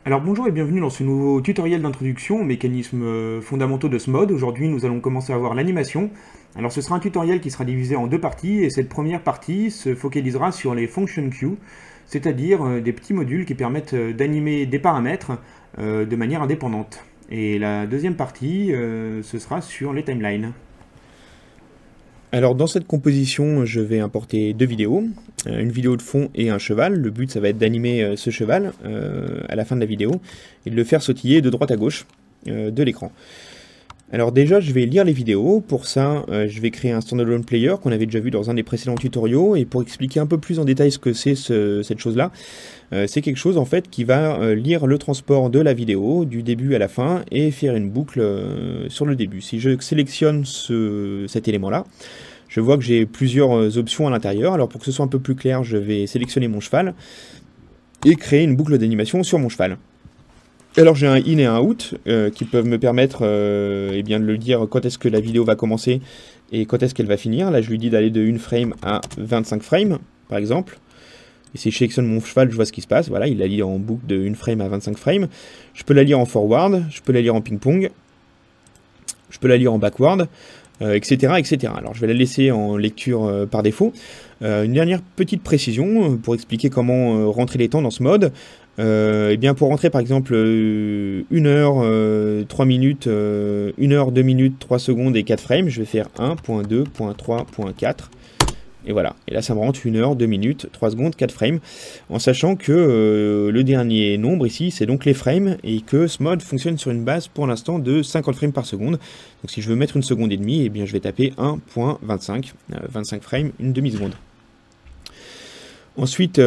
Alors bonjour et bienvenue dans ce nouveau tutoriel d'introduction aux mécanismes fondamentaux de ce mode. Aujourd'hui nous allons commencer à voir l'animation. Alors ce sera un tutoriel qui sera divisé en deux parties et cette première partie se focalisera sur les function queues, c'est-à-dire des petits modules qui permettent d'animer des paramètres de manière indépendante. Et la deuxième partie ce sera sur les timelines. Alors dans cette composition, je vais importer deux vidéos, une vidéo de fond et un cheval. Le but, ça va être d'animer ce cheval à la fin de la vidéo et de le faire sautiller de droite à gauche de l'écran. Alors déjà, je vais lire les vidéos. Pour ça, je vais créer un standalone player qu'on avait déjà vu dans un des précédents tutoriaux. Et pour expliquer un peu plus en détail ce que c'est cette chose-là, c'est quelque chose en fait qui va lire le transport de la vidéo du début à la fin et faire une boucle sur le début. Si je sélectionne cet élément-là, je vois que j'ai plusieurs options à l'intérieur. Alors pour que ce soit un peu plus clair, je vais sélectionner mon cheval et créer une boucle d'animation sur mon cheval. Alors j'ai un in et un out qui peuvent me permettre eh bien, de lui dire quand est-ce que la vidéo va commencer et quand est-ce qu'elle va finir. Là je lui dis d'aller de 1 frame à 25 frames par exemple. Et si je sélectionne mon cheval, je vois ce qui se passe. Voilà, il la lit en boucle de 1 frame à 25 frames. Je peux la lire en forward, je peux la lire en ping-pong, je peux la lire en backward, etc., etc. Alors je vais la laisser en lecture par défaut. Une dernière petite précision pour expliquer comment rentrer les temps dans ce mode. Eh bien pour rentrer par exemple 1 heure, 3 minutes, 1 heure, 2 minutes, 3 secondes et 4 frames, je vais faire 1.2.3.4. Et voilà, et là ça me rentre 1 heure, 2 minutes, 3 secondes, 4 frames, en sachant que le dernier nombre ici c'est donc les frames, et que ce mode fonctionne sur une base pour l'instant de 50 frames par seconde. Donc si je veux mettre 1 seconde et demie, eh bien je vais taper 1.25, 25 frames, une demi-seconde. Ensuite,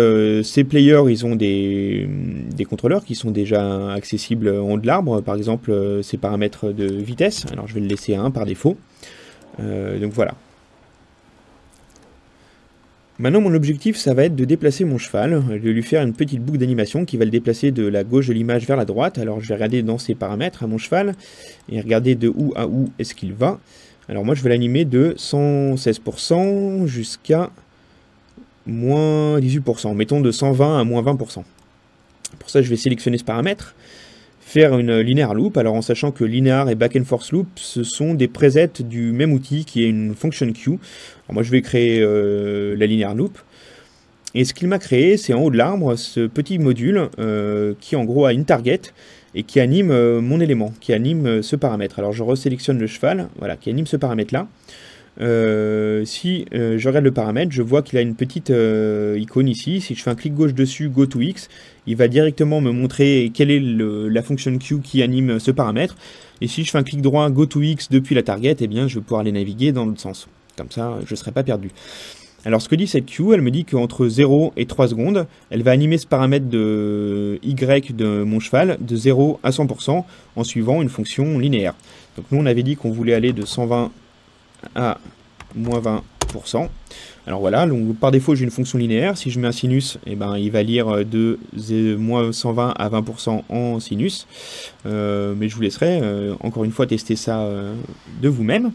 ces players, ils ont des contrôleurs qui sont déjà accessibles en haut de l'arbre, par exemple ces paramètres de vitesse, alors je vais le laisser à 1 par défaut. Donc voilà. Maintenant, mon objectif, ça va être de déplacer mon cheval, de lui faire une petite boucle d'animation qui va le déplacer de la gauche de l'image vers la droite. Alors, je vais regarder dans ses paramètres à mon cheval et regarder de où à où est-ce qu'il va. Alors, moi, je vais l'animer de 116% jusqu'à moins 18%. Mettons de 120 à moins 20%. Pour ça, je vais sélectionner ce paramètre, faire une linear loop. Alors, en sachant que linear et back and forth loop, ce sont des presets du même outil qui est une function queue. Alors moi je vais créer la linear loop, et ce qu'il m'a créé c'est en haut de l'arbre ce petit module qui en gros a une target et qui anime mon élément, qui anime ce paramètre. Alors je resélectionne le cheval, voilà, qui anime ce paramètre là. Si je regarde le paramètre, je vois qu'il a une petite icône ici. Si je fais un clic gauche dessus, go to X, il va directement me montrer quelle est la fonction queue qui anime ce paramètre. Et si je fais un clic droit, go to X depuis la target, eh bien je vais pouvoir aller naviguer dans l'autre sens. Comme ça, je ne serai pas perdu. Alors ce que dit cette queue, elle me dit qu'entre 0 et 3 secondes, elle va animer ce paramètre de Y de mon cheval de 0 à 100% en suivant une fonction linéaire. Donc nous on avait dit qu'on voulait aller de 120 à moins 20%. Alors voilà, donc par défaut j'ai une fonction linéaire. Si je mets un sinus, eh ben, il va lire de moins 120 à 20% en sinus. Mais je vous laisserai encore une fois tester ça de vous-même.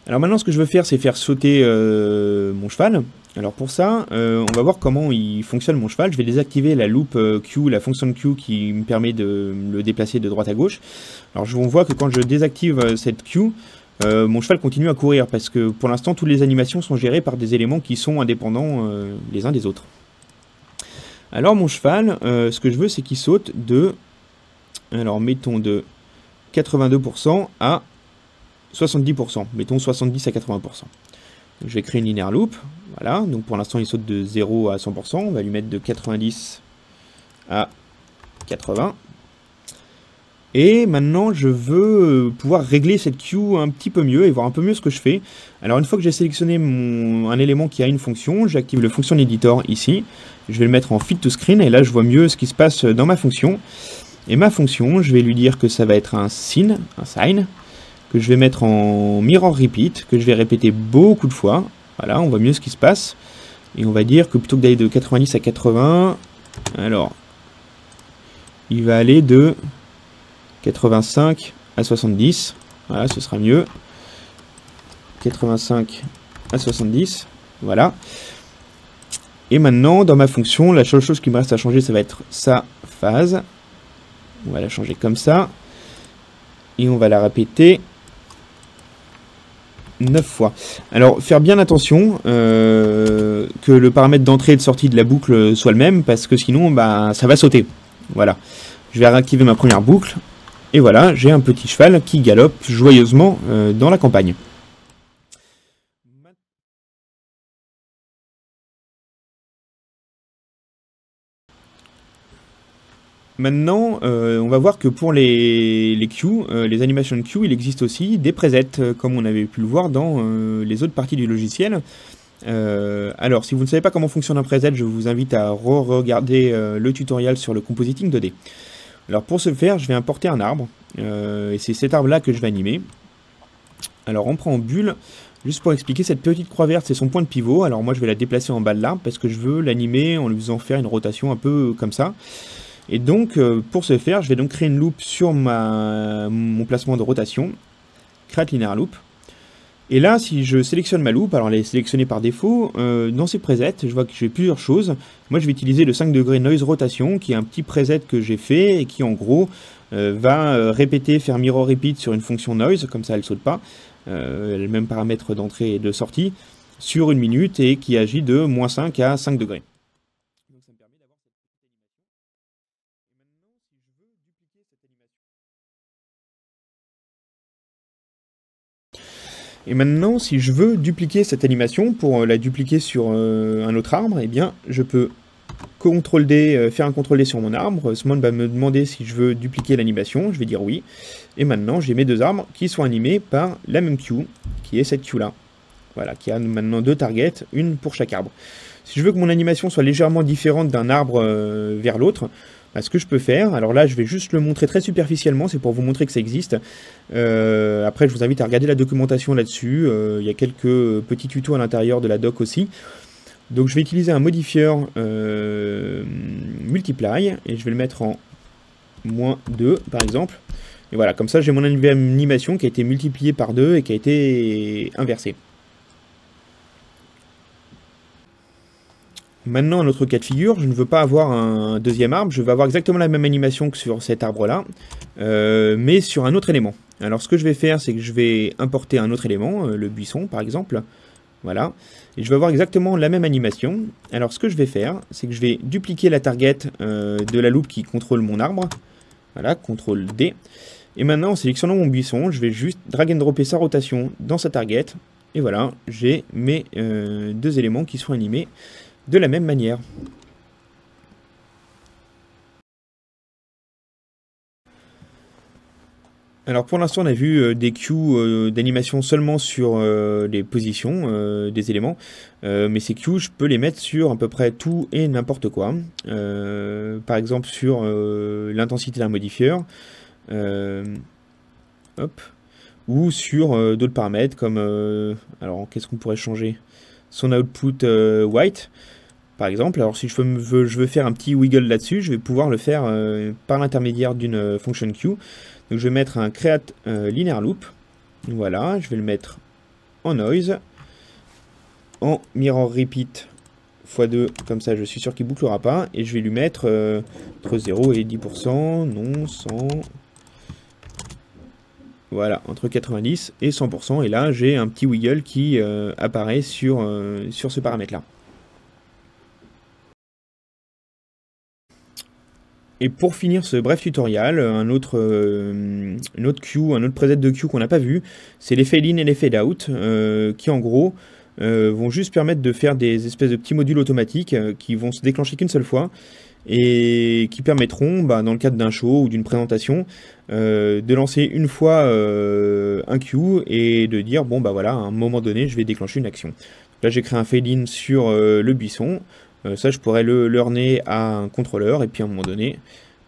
Alors maintenant ce que je veux faire c'est faire sauter mon cheval. Alors pour ça on va voir comment il fonctionne mon cheval. Je vais désactiver la loop queue, la fonction queue qui me permet de le déplacer de droite à gauche. Alors on voit que quand je désactive cette queue, mon cheval continue à courir parce que pour l'instant toutes les animations sont gérées par des éléments qui sont indépendants les uns des autres. Alors mon cheval, ce que je veux c'est qu'il saute de, alors mettons de 82% à 70%, mettons 70 à 80%. Donc, je vais créer une linear loop, voilà, donc pour l'instant il saute de 0 à 100%, on va lui mettre de 90 à 80. Et maintenant je veux pouvoir régler cette queue un petit peu mieux et voir un peu mieux ce que je fais. Alors une fois que j'ai sélectionné un élément qui a une fonction, j'active le function editor ici, je vais le mettre en fit to screen et là je vois mieux ce qui se passe dans ma fonction. Et ma fonction, je vais lui dire que ça va être un sign, que je vais mettre en mirror repeat, que je vais répéter beaucoup de fois. Voilà, on voit mieux ce qui se passe. Et on va dire que plutôt que d'aller de 90 à 80, alors, il va aller de 85 à 70. Voilà, ce sera mieux. 85 à 70. Voilà. Et maintenant, dans ma fonction, la seule chose qui me reste à changer, ça va être sa phase. On va la changer comme ça. Et on va la répéter 9 fois. Alors, faire bien attention que le paramètre d'entrée et de sortie de la boucle soit le même, parce que sinon, bah, ça va sauter. Voilà. Je vais réactiver ma première boucle. Et voilà, j'ai un petit cheval qui galope joyeusement dans la campagne. Maintenant, on va voir que pour les queues, les animations queues, il existe aussi des presets, comme on avait pu le voir dans les autres parties du logiciel. Alors, si vous ne savez pas comment fonctionne un preset, je vous invite à regarder le tutoriel sur le compositing 2D. Alors, pour ce faire, je vais importer un arbre, et c'est cet arbre-là que je vais animer. Alors, on prend en bulle, juste pour expliquer, cette petite croix verte, c'est son point de pivot. Alors, moi, je vais la déplacer en bas de l'arbre, parce que je veux l'animer en lui faisant faire une rotation un peu comme ça. Et donc, pour ce faire, je vais donc créer une loupe sur mon placement de rotation, create linear loop. Et là, si je sélectionne ma loupe, alors elle est sélectionnée par défaut, dans ces presets, je vois que j'ai plusieurs choses. Moi, je vais utiliser le 5 degrés noise rotation, qui est un petit preset que j'ai fait, et qui en gros va répéter, faire mirror repeat sur une fonction noise, comme ça elle ne saute pas, elle a le même paramètre d'entrée et de sortie, sur une minute, et qui agit de -5 à 5 degrés. Et maintenant, si je veux dupliquer cette animation pour la dupliquer sur un autre arbre, eh bien, je peux CTRL D, faire un CTRL D sur mon arbre. Ce mode va me demander si je veux dupliquer l'animation. Je vais dire oui. Et maintenant, j'ai mes deux arbres qui sont animés par la même queue, qui est cette queue-là. Voilà, qui a maintenant deux targets, une pour chaque arbre. Si je veux que mon animation soit légèrement différente d'un arbre vers l'autre, ce que je peux faire, alors là je vais juste le montrer très superficiellement, c'est pour vous montrer que ça existe. Après je vous invite à regarder la documentation là-dessus, il y a quelques petits tutos à l'intérieur de la doc aussi. Donc je vais utiliser un modifieur multiply, et je vais le mettre en -2 par exemple. Et voilà, comme ça j'ai mon animation qui a été multipliée par 2 et qui a été inversée. Maintenant, un autre cas de figure, je ne veux pas avoir un deuxième arbre, je veux avoir exactement la même animation que sur cet arbre-là, mais sur un autre élément. Alors ce que je vais faire, c'est que je vais importer un autre élément, le buisson par exemple, voilà, et je vais avoir exactement la même animation. Alors ce que je vais faire, c'est que je vais dupliquer la target de la loupe qui contrôle mon arbre, voilà, CTRL D, et maintenant en sélectionnant mon buisson, je vais juste drag and dropper sa rotation dans sa target, et voilà, j'ai mes deux éléments qui sont animés de la même manière. Alors pour l'instant on a vu des queues d'animation seulement sur les positions des éléments, mais ces queues je peux les mettre sur à peu près tout et n'importe quoi. Par exemple sur l'intensité d'un modifieur, hop, ou sur d'autres paramètres comme, alors qu'est-ce qu'on pourrait changer? Son output white. Par exemple, alors si je veux faire un petit wiggle là-dessus, je vais pouvoir le faire par l'intermédiaire d'une function queue. Donc je vais mettre un create linear loop. Voilà, je vais le mettre en noise, en mirror repeat x2, comme ça je suis sûr qu'il ne bouclera pas. Et je vais lui mettre entre 0 et 10%, non, 100... Voilà, entre 90 et 100%. Et là, j'ai un petit wiggle qui apparaît sur ce paramètre-là. Et pour finir ce bref tutoriel, une autre queue, un autre preset de queue qu'on n'a pas vu, c'est les fade in et les fade out, qui en gros vont juste permettre de faire des espèces de petits modules automatiques qui vont se déclencher qu'une seule fois, et qui permettront, dans le cadre d'un show ou d'une présentation, de lancer une fois un queue et de dire, bon voilà, à un moment donné, je vais déclencher une action. Donc là, j'ai créé un fade in sur le buisson. Ça, je pourrais le learner à un contrôleur et puis à un moment donné,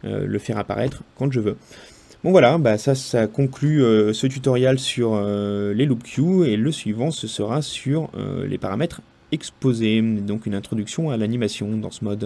le faire apparaître quand je veux. Bon voilà, ça conclut ce tutoriel sur les loop queues, et le suivant, ce sera sur les paramètres exposés, donc une introduction à l'animation dans ce mode.